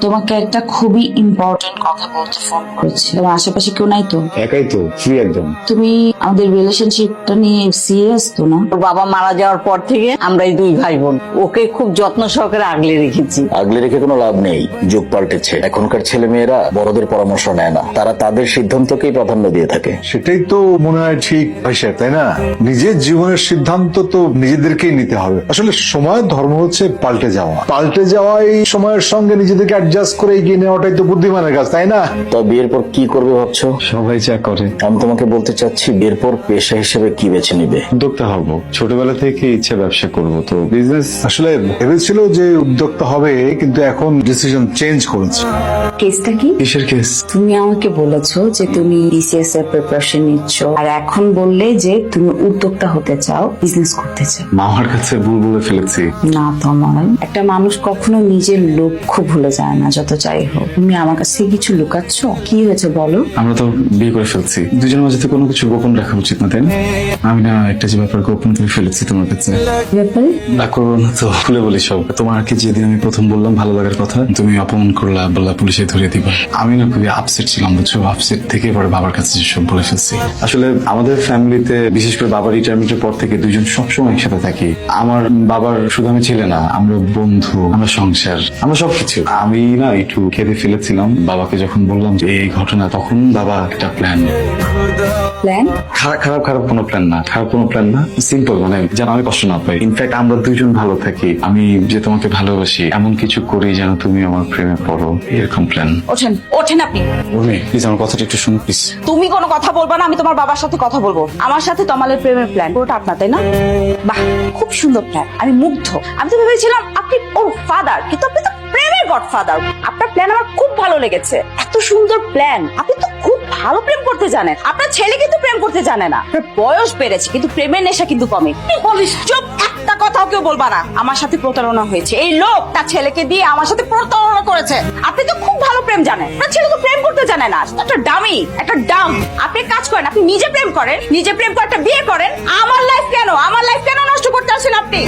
তোমাকে একটা খুবই ইম্পর্টেন্ট কথা বলতে ফোন করেছি। তোমার আশেপাশে কেউ নাই তো? একাই তো, ফ্রি একদম। তুমি আমাদের রিলেশনশিপটা নিয়ে সিরিয়াস তো না? ওর বাবা মারা যাওয়ার পর থেকে আমরা এই দুই ভাই বোন ওকে খুব যত্ন সহকারে আগলে রেখেছি। আগলে রেখে কোনো লাভ নেই, যুগ পাল্টেছে। এখনকার ছেলে মেয়েরা বড়দের পরামর্শ নেয় না, তারা তাদের সিদ্ধান্তকেই প্রাধান্য দিয়ে থাকে। সেটাই তো মনে হয় ঠিক ভাই সাহেব, তাই না? নিজের জীবনের সিদ্ধান্ত তো নিজেদেরকেই নিতে হবে। আসলে সময়ের ধর্ম হচ্ছে পাল্টে যাওয়া। পাল্টে যাওয়া, এই সময়ের সঙ্গে নিজেদেরকে অ্যাডজাস্ট করে এগিয়ে নেওয়াটাই তো বুদ্ধিমানের কাজ, তাই না? তা বিয়ের পর কি করবে ভাবছো? সবাই যা করে। আমি তোমাকে বলতে চাচ্ছি, বিয়ের পর পেশা হিসেবে কি বেছে নিবে? উদ্যোক্তা হব, ছোটবেলা থেকে ইচ্ছা ব্যবসা করব, তো বিজনেস। আসলে ভেবেছিল যে উদ্যোক্তা হবে, কিন্তু এখন ডিসিশন চেঞ্জ করেছে। কেসটা কি? কিসের কেস? তুমি আমাকে বলেছো যে তুমি বিসিএস এর প্রিপারেশন নিচ্ছ, আর এখন বললে যে তুমি উদ্যোক্তা হতে চাও, বিজনেস করতে চাও। মামার কাছে ভুল বলে ফেলেছি। না তোমার, একটা মানুষ কখনো নিজের লক্ষ্য ভুলে যায় না, যত যাই হোক। তুমি আমার কাছে কিছু লুকাচ্ছ, কি হয়েছে বলো? আমরা তো বিয়ে করে ফেলছি, দুজনের মাঝে তো কোনো কিছু গোপন রাখা উচিত না, তাই না? আমি না একটা যে ব্যাপার গোপন করে ফেলেছি তোমার কাছে। ব্যাপারে না করবো না তো, খুলে বলি সব। তোমাকে যেদিন আমি প্রথম বললাম ভালো লাগার কথা, তুমি অপমান করলা, বললা পুলিশে ধরে দিবা। আমি না খুবই আপসেট ছিলাম, বুঝছো? আপসেট থেকে পরে বাবার কাছে সব বলে ফেলছি। আসলে আমাদের ফ্যামিলিতে, বিশেষ করে বাবার রিটায়ারমেন্টের পর থেকে দুইজন সবসময় একসাথে থাকি। আমার বাবার শুধু আমি ছেলে না, আমরা বন্ধু, আমরা সংসার, আমরা সবকিছু। আমি না একটু কেঁদে ফেলেছিলাম বাবাকে যখন বললাম যে এই ঘটনা, তখন বাবা একটা প্ল্যান। প্ল্যান? খারাপ খারাপ কোনো প্ল্যান না, খারাপ কোনো প্ল্যান না, সিম্পল, মানে যেন আমি কষ্ট না পাই। ইনফ্যাক্ট আমরা দুইজন ভালো থাকি, আমি যে তোমাকে ভালোবাসি, এমন কিছু করি যেন তুমি আমার প্রেমে পড়ো, এরকম প্ল্যান। ওঠেন ওঠেন আপনি। উর্মি, প্লিজ আমার কথাটা একটু শুনো প্লিজ। তুমি কোনো কথা বলবা না, আমি তোমার বাবার সাথে কথা বলবো। আমার সাথে তমালের প্রেমের প্ল্যান পুরোটা আপনার, তাই না? বাহ, খুব সুন্দর প্ল্যান, আমি মুগ্ধ। আমি তো ভেবেছিলাম আপনি ওর ফাদার, কিন্তু আপনি তো প্রেমের গডফাদার। আপনার প্ল্যান আমার খুব ভালো লেগেছে, এত সুন্দর প্ল্যান। আপনি তো খুব ভালো প্রেম করতে জানেন। আপনার ছেলে কিন্তু প্রেম করতে জানে না। আপনার বয়স বেড়েছে কিন্তু প্রেমের নেশা কিন্তু কমে। কি বলিস? চুপ, একটা কথাও কেউ বলবা না। আমার সাথে প্রতারণা হয়েছে, এই লোক তার ছেলেকে দিয়ে আমার সাথে প্রতারণা করেছে। আপনি তো খুব ভালো প্রেম জানেন, আপনার ছেলে তো প্রেম করতে জানে না, একটা ডামি, একটা ডাম। আপনি কাজ করেন, আপনি নিজে প্রেম করেন, নিজে প্রেম করে একটা বিয়ে করেন। আমার লাইফ কেন নষ্ট করতে আসেন আপনি?